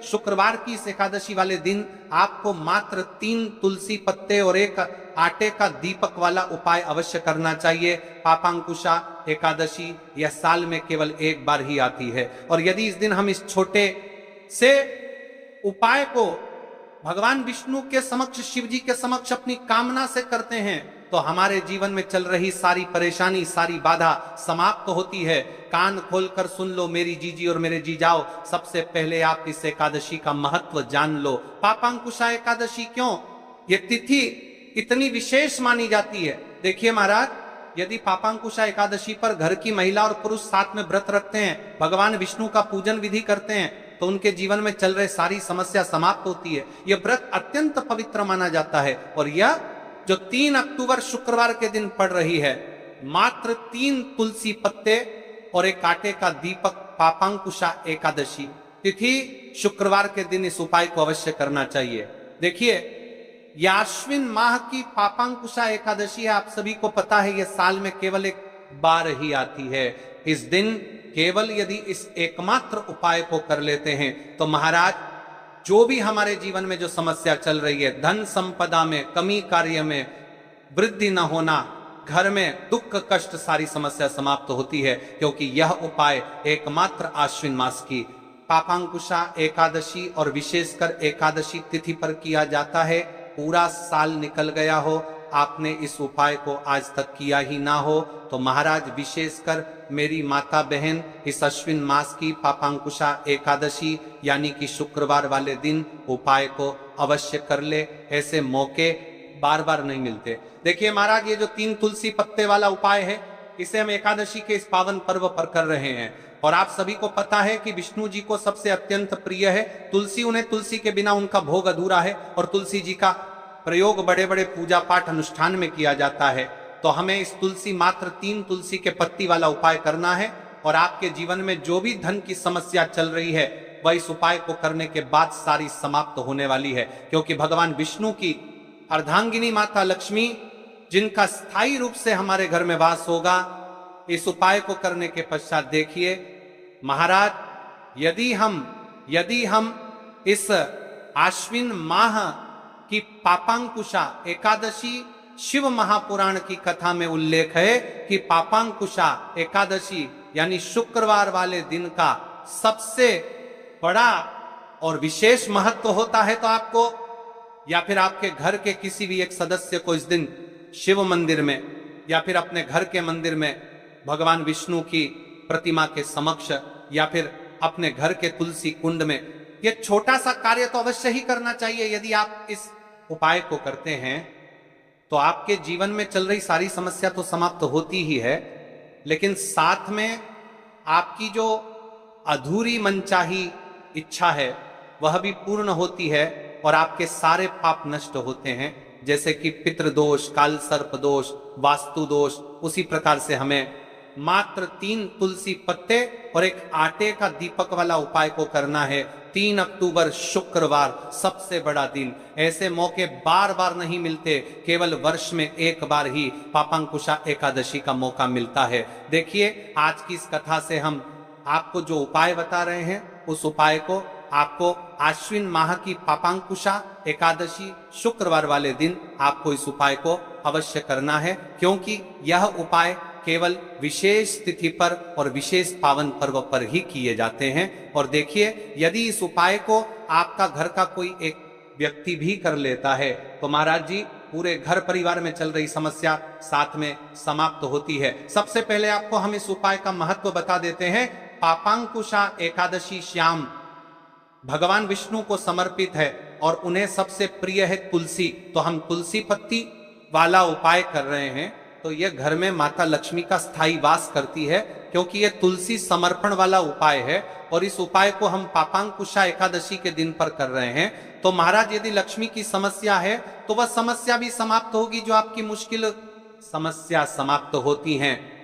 शुक्रवार की इस एकादशी वाले दिन आपको मात्र 3 तुलसी पत्ते और एक आटे का दीपक वाला उपाय अवश्य करना चाहिए। पापांकुशा एकादशी यह साल में केवल एक बार ही आती है, और यदि इस दिन हम इस छोटे से उपाय को भगवान विष्णु के समक्ष, शिव जी के समक्ष अपनी कामना से करते हैं, तो हमारे जीवन में चल रही सारी परेशानी, सारी बाधा समाप्त होती है। कान खोलकर सुन लो मेरी जीजी और मेरे जीजाओ, सबसे पहले आप इस एकादशी का महत्व जान लो। पापांकुशा एकादशी क्यों, ये तिथि इतनी विशेष मानी जाती है? देखिए महाराज, यदि पापांकुशा एकादशी पर घर की महिला और पुरुष साथ में व्रत रखते हैं, भगवान विष्णु का पूजन विधि करते हैं, तो उनके जीवन में चल रहे सारी समस्या समाप्त होती है। यह व्रत अत्यंत पवित्र माना जाता है। और यह जो 3 अक्टूबर शुक्रवार के दिन पड़ रही है, मात्र 3 तुलसी पत्ते और एक आटे का दीपक, पापांकुशा एकादशी तिथि शुक्रवार के दिन इस उपाय को अवश्य करना चाहिए। देखिए, यह आश्विन माह की पापांकुशा एकादशी है, आप सभी को पता है, यह साल में केवल एक बार ही आती है। इस दिन केवल यदि इस एकमात्र उपाय को कर लेते हैं, तो महाराज जो भी हमारे जीवन में जो समस्या चल रही है, धन संपदा में कमी, कार्य में वृद्धि न होना, घर में दुख कष्ट, सारी समस्या समाप्त होती है, क्योंकि यह उपाय एकमात्र आश्विन मास की पापांकुशा एकादशी और विशेषकर एकादशी तिथि पर किया जाता है। पूरा साल निकल गया हो, आपने इस उपाय को आज तक किया ही ना हो, तो महाराज विशेषकर मेरी माता बहन इस अश्विन मास की पापांकुशा एकादशी यानी कि शुक्रवार वाले दिन उपाय को अवश्य कर ले। ऐसे मौके बार बार नहीं मिलते। देखिए महाराज, ये जो 3 तुलसी पत्ते वाला उपाय है, इसे हम एकादशी के इस पावन पर्व पर कर रहे हैं। और आप सभी को पता है कि विष्णु जी को सबसे अत्यंत प्रिय है तुलसी, उन्हें तुलसी के बिना उनका भोग अधूरा है, और तुलसी जी का प्रयोग बड़े बड़े पूजा पाठ अनुष्ठान में किया जाता है। तो हमें इस तुलसी, मात्र 3 तुलसी के पत्ती वाला उपाय करना है, और आपके जीवन में जो भी धन की समस्या चल रही है, वह इस उपाय को करने के बाद सारी समाप्त होने वाली है। क्योंकि भगवान विष्णु की अर्धांगिनी माता लक्ष्मी, जिनका स्थायी रूप से हमारे घर में वास होगा, इस उपाय को करने के पश्चात देखिए महाराज, यदि हम इस आश्विन माह की पापांकुशा एकादशी, शिव महापुराण की कथा में उल्लेख है कि पापांकुशा एकादशी यानी शुक्रवार वाले दिन का सबसे बड़ा और विशेष महत्व होता है। तो आपको या फिर आपके घर के किसी भी एक सदस्य को इस दिन शिव मंदिर में या फिर अपने घर के मंदिर में भगवान विष्णु की प्रतिमा के समक्ष या फिर अपने घर के तुलसी कुंड में यह छोटा सा कार्य तो अवश्य ही करना चाहिए। यदि आप इस उपाय को करते हैं, तो आपके जीवन में चल रही सारी समस्या तो समाप्त होती ही है, लेकिन साथ में आपकी जो अधूरी मनचाही इच्छा है वह भी पूर्ण होती है, और आपके सारे पाप नष्ट होते हैं। जैसे कि पितृदोष, काल सर्प दोष, वास्तु दोष, उसी प्रकार से हमें मात्र 3 तुलसी पत्ते और एक आटे का दीपक वाला उपाय को करना है। 3 अक्टूबर शुक्रवार, सबसे बड़ा दिन। ऐसे मौके बार बार नहीं मिलते, केवल वर्ष में एक बार ही पापांकुशा एकादशी का मौका मिलता है। देखिए, आज की इस कथा से हम आपको जो उपाय बता रहे हैं, उस उपाय को आपको आश्विन माह की पापांकुशा एकादशी शुक्रवार वाले दिन आपको इस उपाय को अवश्य करना है, क्योंकि यह उपाय केवल विशेष तिथि पर और विशेष पावन पर्व पर ही किए जाते हैं। और देखिए, यदि इस उपाय को आपका घर का कोई एक व्यक्ति भी कर लेता है, तो महाराज जी पूरे घर परिवार में चल रही समस्या साथ में समाप्त होती है। सबसे पहले आपको हम इस उपाय का महत्व बता देते हैं। पापांकुशा एकादशी श्याम भगवान विष्णु को समर्पित है और उन्हें सबसे प्रिय है तुलसी। तो हम तुलसी पत्ती वाला उपाय कर रहे हैं, तो यह घर में माता लक्ष्मी का स्थायी वास करती है, क्योंकि यह तुलसी समर्पण वाला उपाय है। और इस उपाय को हम पापांकुशा एकादशी के दिन पर कर रहे हैं। तो महाराज, यदि लक्ष्मी की समस्या है, तो वह समस्या भी समाप्त होगी, जो आपकी मुश्किल समस्या समाप्त होती हैं।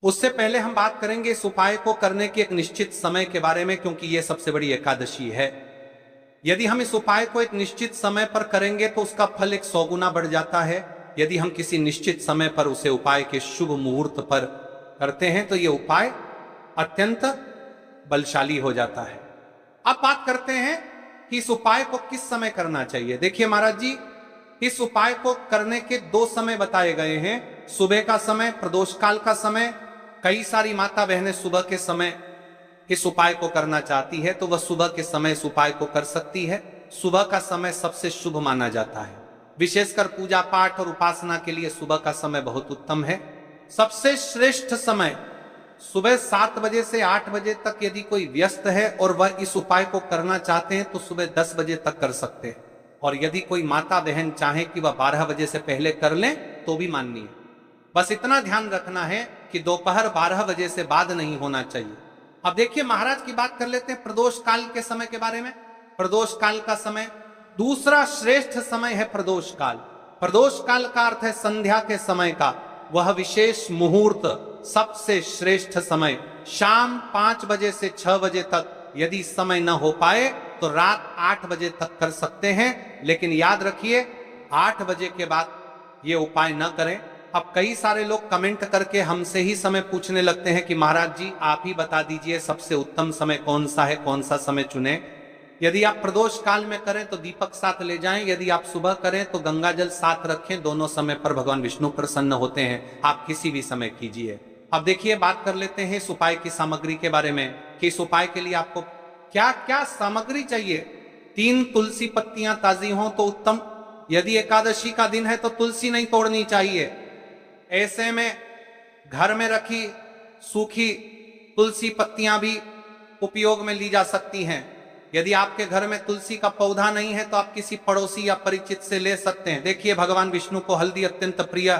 उससे पहले हम बात करेंगे इस उपाय को करने के एक निश्चित समय के बारे में, क्योंकि यह सबसे बड़ी एकादशी है। यदि हम इस उपाय को एक निश्चित समय पर करेंगे तो उसका फल 100 गुना बढ़ जाता है। यदि हम किसी निश्चित समय पर उसे उपाय के शुभ मुहूर्त पर करते हैं तो यह उपाय अत्यंत बलशाली हो जाता है। अब बात करते हैं कि इस उपाय को किस समय करना चाहिए। देखिए महाराज जी, इस उपाय को करने के 2 समय बताए गए हैं, सुबह का समय, प्रदोष काल का समय। कई सारी माता बहनें सुबह के समय इस उपाय को करना चाहती है तो वह सुबह के समय इस उपाय को कर सकती है। सुबह का समय सबसे शुभ माना जाता है, विशेषकर पूजा पाठ और उपासना के लिए सुबह का समय बहुत उत्तम है। सबसे श्रेष्ठ समय सुबह 7 बजे से 8 बजे तक यदि कोई व्यस्त है और वह इस उपाय को करना चाहते हैं तो सुबह 10 बजे तक कर सकते हैं, और यदि कोई माता बहन चाहे कि वह 12 बजे से पहले कर लें तो भी माननीय। बस इतना ध्यान रखना है कि दोपहर 12 बजे से बाद नहीं होना चाहिए। अब देखिए महाराज की बात कर लेते हैं प्रदोष काल के समय के बारे में। प्रदोष काल का समय दूसरा श्रेष्ठ समय है प्रदोष काल। प्रदोष काल का अर्थ है संध्या के समय का वह विशेष मुहूर्त, सबसे श्रेष्ठ समय शाम 5 बजे से 6 बजे तक। यदि समय न हो पाए तो रात 8 बजे तक कर सकते हैं, लेकिन याद रखिए 8 बजे के बाद ये उपाय न करें। अब कई सारे लोग कमेंट करके हमसे ही समय पूछने लगते हैं कि महाराज जी आप ही बता दीजिए सबसे उत्तम समय कौन सा है, कौन सा समय चुने। यदि आप प्रदोष काल में करें तो दीपक साथ ले जाएं, यदि आप सुबह करें तो गंगा जल साथ रखें। दोनों समय पर भगवान विष्णु प्रसन्न होते हैं, आप किसी भी समय कीजिए। अब देखिए बात कर लेते हैं इस उपाय की सामग्री के बारे में कि इस उपाय के लिए आपको क्या क्या सामग्री चाहिए। 3 तुलसी पत्तियां ताजी हों तो उत्तम। यदि एकादशी का दिन है तो तुलसी नहीं तोड़नी चाहिए। ऐसे में घर में रखी सूखी तुलसी पत्तियां भी उपयोग में ली जा सकती हैं। यदि आपके घर में तुलसी का पौधा नहीं है तो आप किसी पड़ोसी या परिचित से ले सकते हैं। देखिए भगवान विष्णु को हल्दी अत्यंत प्रिय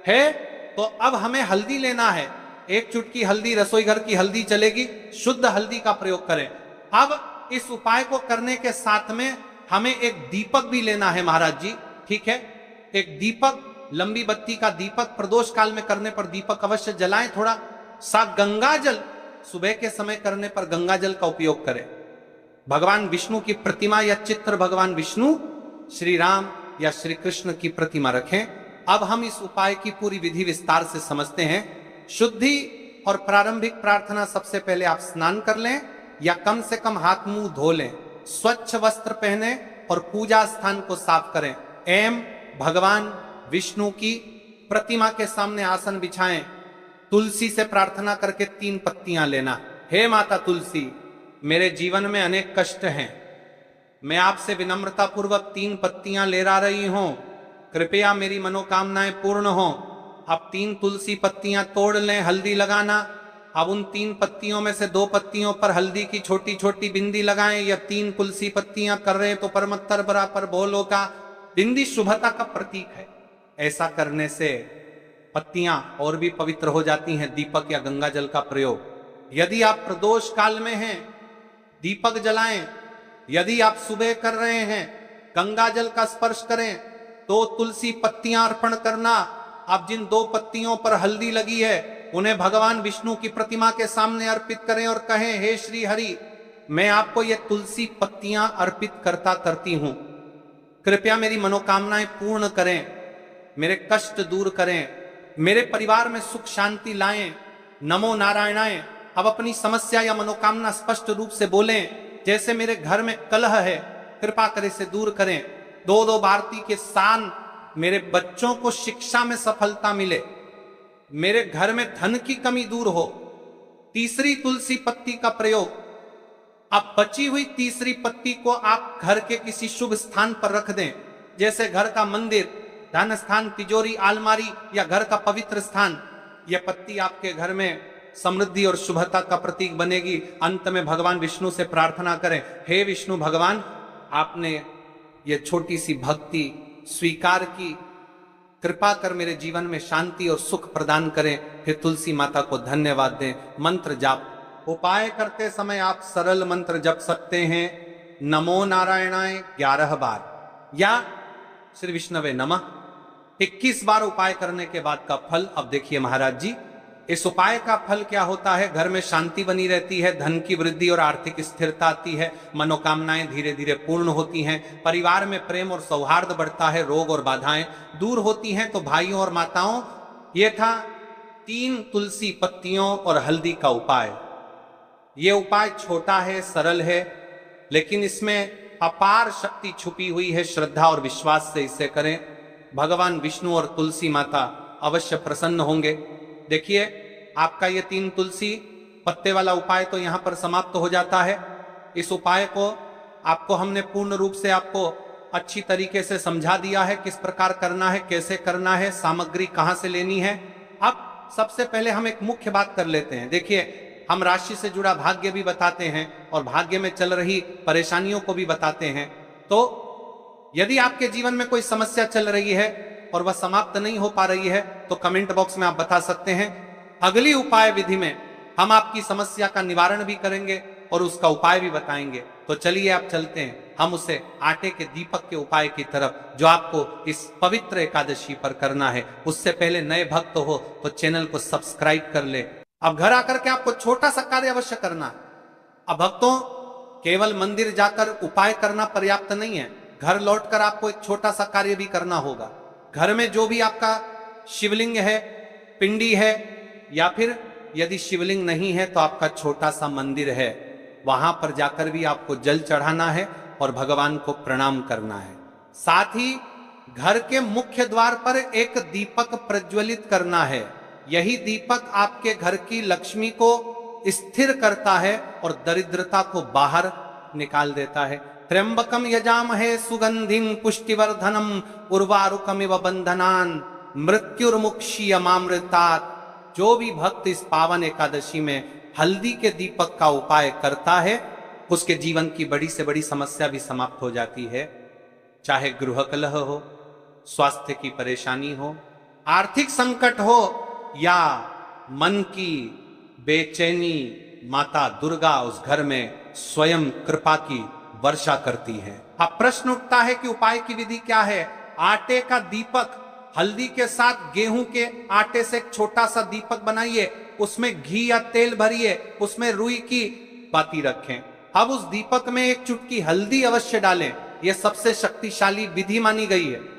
है, तो अब हमें हल्दी लेना है। 1 चुटकी हल्दी, रसोई घर की हल्दी चलेगी, शुद्ध हल्दी का प्रयोग करें। अब इस उपाय को करने के साथ में हमें एक दीपक भी लेना है महाराज जी, ठीक है। एक दीपक, लंबी बत्ती का दीपक, प्रदोष काल में करने पर दीपक अवश्य जलाएं। थोड़ा सा गंगा जल, सुबह के समय करने पर गंगा जल का उपयोग करें। भगवान विष्णु की प्रतिमा या चित्र, भगवान विष्णु, श्री राम या श्री कृष्ण की प्रतिमा रखें। अब हम इस उपाय की पूरी विधि विस्तार से समझते हैं। शुद्धि और प्रारंभिक प्रार्थना, सबसे पहले आप स्नान कर लें या कम से कम हाथ मुंह धो लें, स्वच्छ वस्त्र पहने और पूजा स्थान को साफ करें। भगवान विष्णु की प्रतिमा के सामने आसन बिछाएं। तुलसी से प्रार्थना करके 3 पत्तियां लेना। हे माता तुलसी, मेरे जीवन में अनेक कष्ट हैं, मैं आपसे विनम्रता पूर्वक 3 पत्तियां ले ला रही हूं, कृपया मेरी मनोकामनाएं पूर्ण हो। अब 3 तुलसी पत्तियां तोड़ लें, हल्दी लगाना। अब उन 3 पत्तियों में से 2 पत्तियों पर हल्दी की छोटी छोटी बिंदी लगाएं। या 3 तुलसी पत्तियां कर रहे हैं तो परमत्तर बराबर बोलो का बिंदी शुभता का प्रतीक है। ऐसा करने से पत्तियां और भी पवित्र हो जाती हैं। दीपक या गंगा जल का प्रयोग, यदि आप प्रदोष काल में हैं दीपक जलाएं। यदि आप सुबह कर रहे हैं गंगा जल का स्पर्श करें। 2 तुलसी पत्तियां अर्पण करना। अब जिन 2 पत्तियों पर हल्दी लगी है उन्हें भगवान विष्णु की प्रतिमा के सामने अर्पित करें और कहें, हे श्री हरि, मैं आपको ये तुलसी पत्तियां अर्पित करती हूं, कृपया मेरी मनोकामनाएं पूर्ण करें, मेरे कष्ट दूर करें, मेरे परिवार में सुख शांति लाएं। नमो नारायणाय। अब अपनी समस्या या मनोकामना स्पष्ट रूप से बोलें। जैसे मेरे घर में कलह है, कृपा कर इसे दूर करें। 2-2 भारती के सान, मेरे बच्चों को शिक्षा में सफलता मिले, मेरे घर में धन की कमी दूर हो। तीसरी तुलसी पत्ती का प्रयोग। अब बची हुई तीसरी पत्ती को आप घर के किसी शुभ स्थान पर रख दें, जैसे घर का मंदिर, धन स्थान, तिजोरी, अलमारी या घर का पवित्र स्थान। यह पत्ती आपके घर में समृद्धि और शुभता का प्रतीक बनेगी। अंत में भगवान विष्णु से प्रार्थना करें, हे विष्णु भगवान, आपने ये छोटी सी भक्ति स्वीकार की, कृपा कर मेरे जीवन में शांति और सुख प्रदान करें। फिर तुलसी माता को धन्यवाद दें। मंत्र जाप। उपाय करते समय आप सरल मंत्र जप सकते हैं। नमो नारायणाय 11 बार या श्री विष्णवे नमः 21 बार उपाय करने के बाद का फल। अब देखिए महाराज जी, इस उपाय का फल क्या होता है? घर में शांति बनी रहती है, धन की वृद्धि और आर्थिक स्थिरता आती है, मनोकामनाएं धीरे धीरे पूर्ण होती हैं, परिवार में प्रेम और सौहार्द बढ़ता है, रोग और बाधाएं दूर होती हैं। तो भाइयों और माताओं, ये था 3 तुलसी पत्तियों और हल्दी का उपाय। ये उपाय छोटा है, सरल है, लेकिन इसमें अपार शक्ति छुपी हुई है। श्रद्धा और विश्वास से इसे करें, भगवान विष्णु और तुलसी माता अवश्य प्रसन्न होंगे। देखिए, आपका ये 3 तुलसी पत्ते वाला उपाय तो यहां पर समाप्त हो जाता है। इस उपाय को आपको हमने पूर्ण रूप से आपको अच्छी तरीके से समझा दिया है, किस प्रकार करना है, कैसे करना है, सामग्री कहां से लेनी है। अब सबसे पहले हम एक मुख्य बात कर लेते हैं। देखिए, हम राशि से जुड़ा भाग्य भी बताते हैं और भाग्य में चल रही परेशानियों को भी बताते हैं। तो यदि आपके जीवन में कोई समस्या चल रही है और वह समाप्त नहीं हो पा रही है, तो कमेंट बॉक्स में आप बता सकते हैं। अगली उपाय विधि में हम आपकी समस्या का निवारण भी करेंगे और उसका उपाय भी बताएंगे। तो चलिए आप चलते हैं हम उसे आटे के दीपक के उपाय की तरफ, जो आपको इस पवित्र एकादशी पर करना है। उससे पहले नए भक्त हो तो चैनल को सब्सक्राइब कर ले। अब घर आकर के आपको छोटा सा कार्य अवश्य करना है। अब भक्तों, केवल मंदिर जाकर उपाय करना पर्याप्त नहीं है, घर लौटकर आपको एक छोटा सा कार्य भी करना होगा। घर में जो भी आपका शिवलिंग है, पिंडी है, या फिर यदि शिवलिंग नहीं है तो आपका छोटा सा मंदिर है, वहां पर जाकर भी आपको जल चढ़ाना है और भगवान को प्रणाम करना है। साथ ही घर के मुख्य द्वार पर एक दीपक प्रज्वलित करना है। यही दीपक आपके घर की लक्ष्मी को स्थिर करता है और दरिद्रता को बाहर निकाल देता है। त्र्यंबकम यजामहे सुगंधिम पुष्टिवर्धनम उर्वारुकमिव बंधनान मृत्युर्मुक्षीयमामृतात्। जो भी भक्त इस पावन एकादशी में हल्दी के दीपक का उपाय करता है, उसके जीवन की बड़ी से बड़ी समस्या भी समाप्त हो जाती है। चाहे गृह कलह हो, स्वास्थ्य की परेशानी हो, आर्थिक संकट हो या मन की बेचैनी, माता दुर्गा उस घर में स्वयं कृपा की वर्षा करती है। अब प्रश्न उठता है कि उपाय की विधि क्या है? आटे का दीपक, हल्दी के साथ गेहूं के आटे से एक छोटा सा दीपक बनाइए, उसमें घी या तेल भरिए, उसमें रुई की बाती रखें। अब उस दीपक में एक चुटकी हल्दी अवश्य डालें। यह सबसे शक्तिशाली विधि मानी गई है।